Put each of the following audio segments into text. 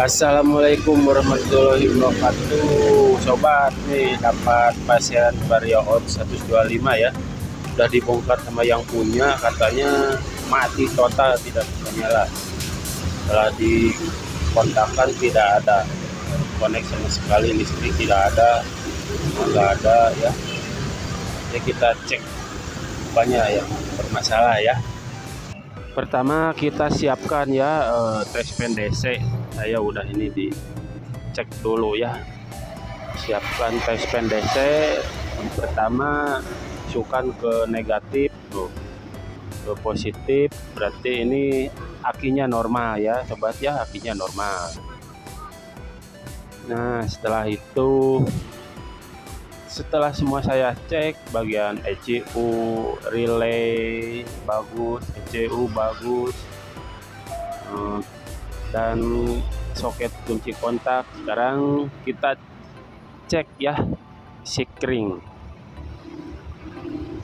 Assalamualaikum warahmatullahi wabarakatuh. Sobat, nih dapat pasien Vario Out 125 ya. Udah dibongkar sama yang punya, katanya mati total, tidak bisa nyala. Setelah dikontakkan tidak ada konek sama sekali, listrik tidak ada, nggak ada ya. Jadi kita cek banyak yang bermasalah ya. Pertama kita siapkan ya tes pen DC. Saya udah ini dicek dulu ya. Siapkan tes pen DC. Yang pertama masukkan ke negatif tuh, ke positif, berarti ini akinya normal ya sobat ya, akinya normal. Nah setelah semua saya cek, bagian ECU, relay bagus, ECU bagus, dan soket kunci kontak. Sekarang kita cek ya sikring,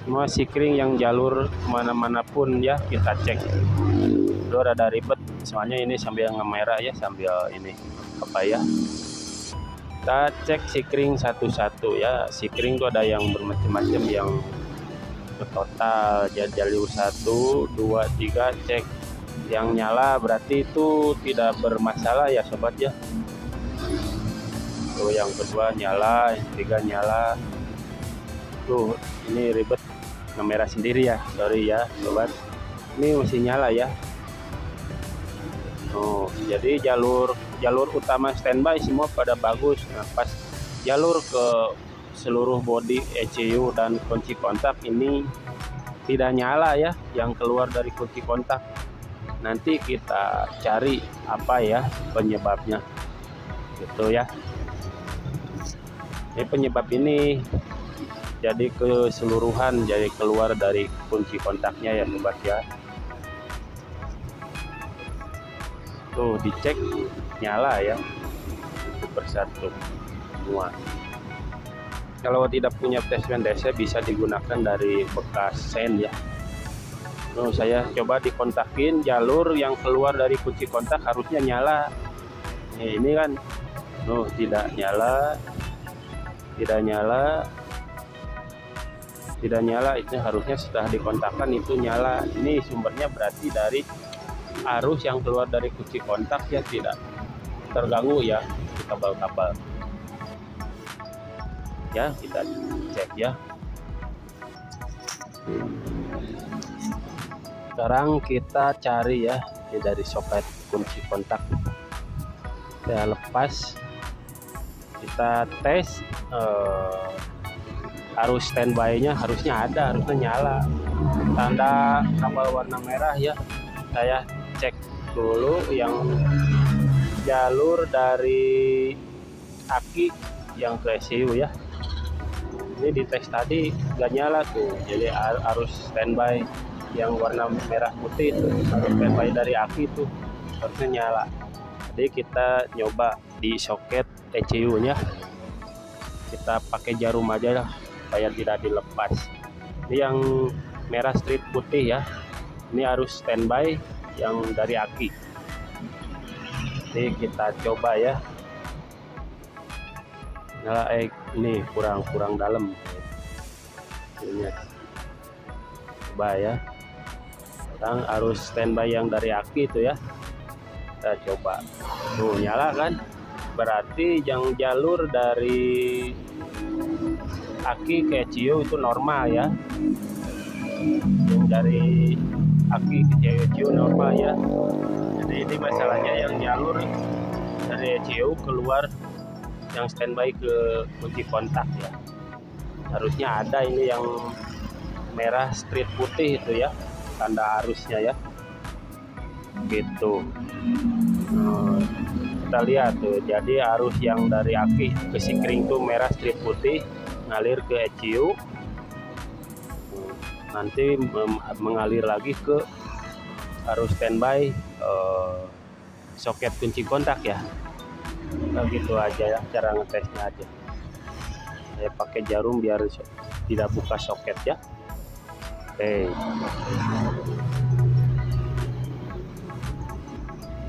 semua sikring yang jalur kemana-mana pun ya kita cek. Itu rada ribet soalnya ini sambil ngemerah ya, sambil ini apa ya, kita cek sikring satu-satu ya. Sikring itu ada yang bermacam-macam, yang total jalur 1, 2, 3 cek. Yang nyala berarti itu tidak bermasalah ya sobat ya. Tuh yang kedua nyala, yang ketiga nyala. Tuh ini ribet ngemerah sendiri ya, sorry ya sobat. Ini masih nyala ya. Oh, jadi jalur utama standby semua pada bagus. Nah, pas jalur ke seluruh bodi ECU dan kunci kontak ini tidak nyala ya, yang keluar dari kunci kontak. Nanti kita cari apa ya penyebabnya, gitu ya. Ini penyebab ini jadi keseluruhan, jadi keluar dari kunci kontaknya ya sobat ya. Tuh dicek nyala ya, satu persatu semua. Kalau tidak punya tes pen DC bisa digunakan dari bekas sen ya. Tuh saya coba dikontakin, jalur yang keluar dari kunci kontak harusnya nyala. Ini kan tuh tidak nyala, itu harusnya setelah dikontakkan itu nyala. Ini sumbernya berarti dari arus yang keluar dari kunci kontak ya, tidak terganggu ya kabel-kabel ya. Kita cek ya. Sekarang kita cari ya ini dari soket kunci kontak. Saya lepas, kita tes arus standby-nya harusnya ada, harusnya nyala. Tanda kabel warna merah ya. Saya cek dulu yang jalur dari aki yang ke ECU ya. Ini di tes tadi gak nyala tuh, jadi arus standby yang warna merah putih itu, arus standby dari aki itu harusnya nyala. Jadi kita nyoba di soket ECU nya, kita pakai jarum aja lah supaya tidak dilepas. Ini yang merah strip putih ya, ini arus standby yang dari aki. Jadi kita coba ya. Nah, ini kurang dalam. Ini coba ya. Sekarang arus standby yang dari aki itu ya. Kita coba. Tuh nyala kan? Berarti yang jalur dari aki ke ECU itu normal ya. Yang dari aki ke ECU normal ya. Jadi ini masalahnya yang jalur dari ECU keluar yang standby ke kunci kontak ya. Harusnya ada ini yang merah strip putih itu ya, tanda arusnya ya. Gitu. Kita lihat tuh, jadi arus yang dari aki ke sikring tuh merah strip putih ngalir ke ECU. Nanti mengalir lagi ke arus standby soket kunci kontak ya. Begitu aja ya cara ngetesnya aja. Saya pakai jarum biar tidak buka soket ya. Oke.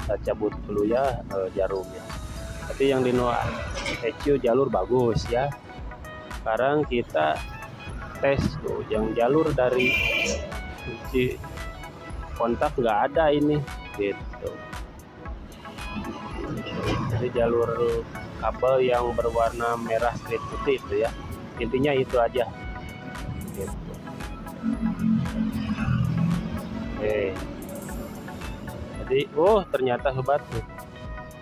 kita cabut dulu ya jarumnya. Tapi yang di No ECU jalur bagus ya. Sekarang kita tes tuh yang jalur dari kunci kontak nggak ada ini gitu. Jadi jalur kabel yang berwarna merah strip putih itu ya, intinya itu aja gitu. Oke, jadi ternyata sobat tuh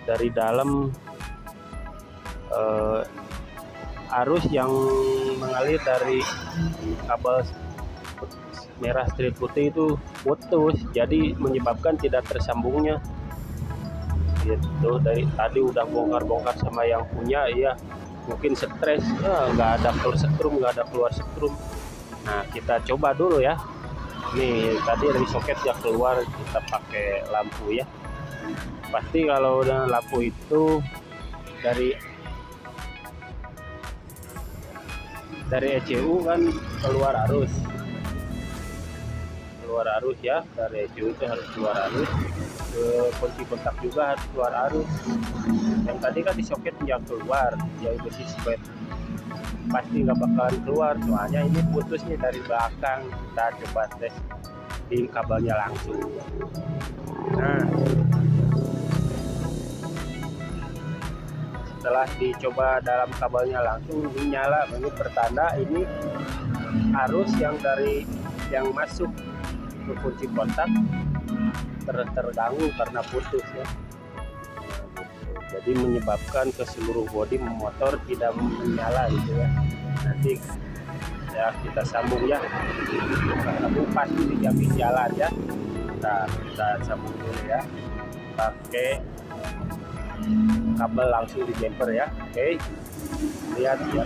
dari dalam arus yang mengalir dari kabel merah strip putih itu putus, jadi menyebabkan tidak tersambungnya gitu. Dari tadi udah bongkar-bongkar sama yang punya ya, mungkin stres nggak ada keluar setrum. Nah kita coba dulu ya, nih tadi dari soket ya keluar, kita pakai lampu ya. Pasti kalau udah lampu itu dari ECU kan keluar arus ya, dari ECU itu harus keluar arus, ke kunci kontak juga harus keluar arus. Yang tadi kan di soket yang keluar, yang besi spet pasti nggak bakalan keluar, soalnya ini putus nih dari belakang. Kita coba tes di kabelnya langsung. Nah setelah dicoba dalam kabelnya langsung, ini nyala, ini pertanda ini arus yang masuk ke kunci kontak terganggu karena putus ya. Jadi menyebabkan ke seluruh bodi motor tidak menyala gitu ya. Nanti ya kita sambung ya, sambung pasti dijamin jalan ya. Kita sambung dulu ya, pakai kabel langsung di jumper ya. Oke, lihat ya.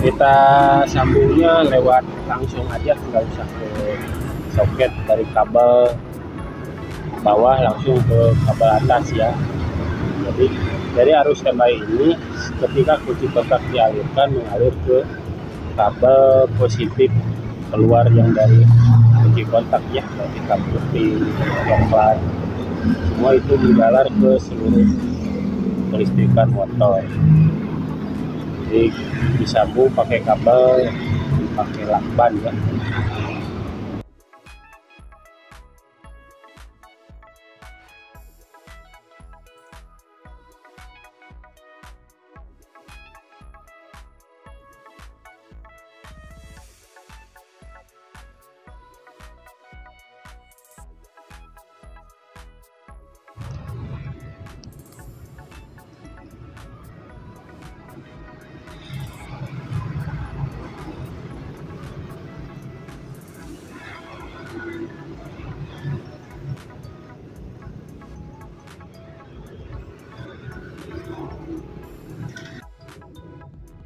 Kita sambungnya lewat langsung aja, nggak usah ke soket, dari kabel bawah langsung ke kabel atas ya. Jadi dari arus standby ini ketika kunci kontak dialirkan mengalir ke kabel positif keluar yang dari kunci kontak ya, dari kabel putih, coklat, semua itu mengalir ke seluruh kelistrikan motor. Jadi disambung pakai kabel, pakai lakban ya.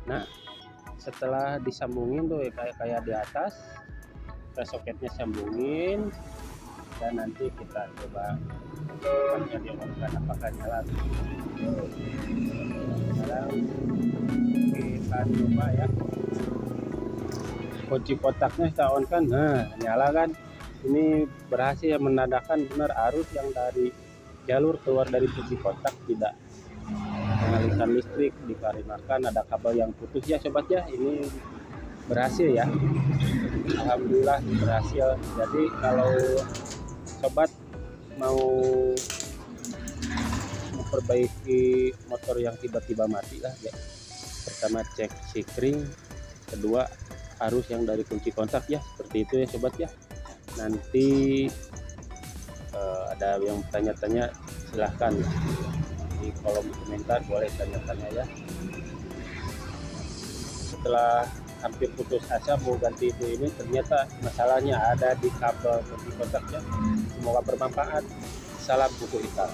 Nah setelah disambungin tuh kayak di atas, kita soketnya sambungin dan nanti kita coba dilakukan apakah nyala. Sekarang kita coba ya, kunci kontaknya kita on kan, nah nyala kan. Ini berhasil menandakan benar arus yang dari jalur keluar dari kunci kontak tidak mengalirkan listrik, dikarenakan ada kabel yang putus ya sobat ya. Ini berhasil ya, alhamdulillah berhasil. Jadi kalau sobat mau memperbaiki motor yang tiba-tiba mati lah ya, pertama cek sikring, kedua arus yang dari kunci kontak ya, seperti itu ya sobat ya. Nanti ada yang tanya-tanya silahkan di kolom komentar, boleh tanya-tanya ya. Setelah hampir putus asa mau ganti itu, ini ternyata masalahnya ada di kabel kunci kontaknya. Semoga bermanfaat. Salam buku hitam.